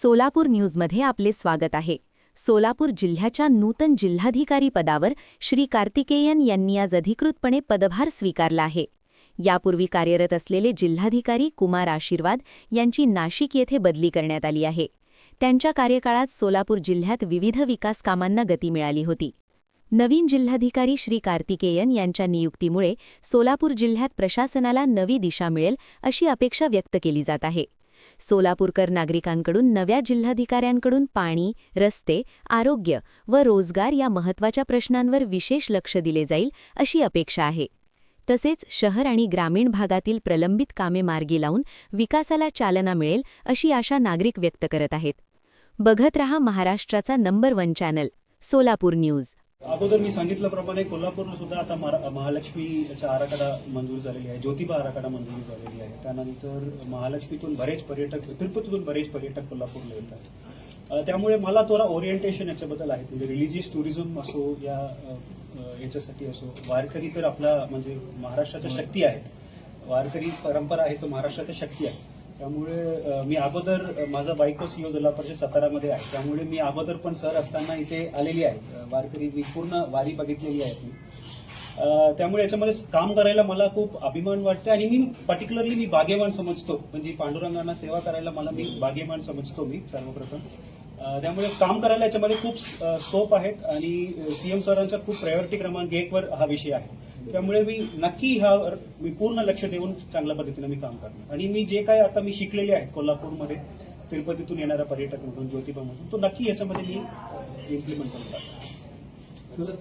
सोलापूर न्यूजमध्ये आपले स्वागत आहे। सोलापूर जिल्ह्याच्या नूतन जिल्हाधिकारी पदावर श्री कार्तिकेयन यांनी आज अधिकृतपणे पदभार स्वीकारला आहे। यापूर्वी कार्यरत असलेले जिल्हाधिकारी कुमार आशीर्वाद यांची नाशिक येथे बदली करण्यात आली आहे। त्यांच्या कार्यकाळात सोलापूर जिल्ह्यात विविध विकास कामांना गती मिळाली होती। नवीन जिल्हाधिकारी श्री कार्तिकेयन यांच्या नियुक्तीमुळे सोलापूर जिल्ह्यात प्रशासनाला नवी दिशा मिळेल अशी अपेक्षा व्यक्त केली जात आहे। सोलापूरकर नागरिकांकडून नव्या जिल्हाधिकाऱ्यांकडून पाणी, रस्ते, आरोग्य व रोजगार या महत्त्वाच्या प्रश्नांवर विशेष लक्ष दिले जाईल अशी अपेक्षा आहे। तसेच शहर आणि ग्रामीण भागातील प्रलंबित कामे मार्गी लावून विकासाला चालना मिळेल अशी आशा नागरिक व्यक्त करत आहेत। बघत रहा महाराष्ट्राचा नंबर 1 चॅनल सोलापूर न्यूज। अगोदर मी सांगितल्याप्रमाणे कोल्हापूरला सुद्धा आता महालक्ष्मीचा आराखडा मंजूर झालेली आहे, ज्योतिबा आराखडा मंजूर झालेली आहे। त्यानंतर महालक्ष्मीतून बरेच पर्यटक, तिरुपतीतून बरेच पर्यटक कोल्हापूरला येतात। त्यामुळे मला थोडा ओरिएंटेशन याच्याबद्दल आहे, म्हणजे रिलिजियस टुरिझम असो या याच्यासाठी असो, वारकरी तर आपला म्हणजे महाराष्ट्राच्या शक्ती आहेत, वारकरी परंपरा आहे तो महाराष्ट्राच्या शक्ती आहे। त्यामुळे मी अगोदर माझा बायको सीओ जिल्हा परिषद सातारामध्ये आहे, त्यामुळे मी अगोदर पण सर असताना इथे आलेली आहे। वारकरी मी पूर्ण वारी बघितलेली आहे मी, त्यामुळे याच्यामध्ये काम करायला मला खूप अभिमान वाटते आणि मी पर्टिक्युलरली मी भाग्यवान समजतो, म्हणजे पांडुरंगांना सेवा करायला मला मी भाग्यवान समजतो मी सर्वप्रथम। त्यामुळे काम करायला याच्यामध्ये खूप स्कोप आहेत आणि सीएम सरांचा खूप प्रायोरिटी क्रमांक 1 वर हा विषय आहे। त्यामुळे मी नक्की ह्यावर मी पूर्ण लक्ष देऊन चांगल्या पद्धतीने मी काम करणार आणि मी जे काय आता मी शिकलेले आहेत कोल्हापूरमध्ये, तिरुपतीतून येणाऱ्या पर्यटकांमधून, ज्योतिबामधून, तो नक्की याच्यामध्ये मी इम्प्लिमेंट करणार।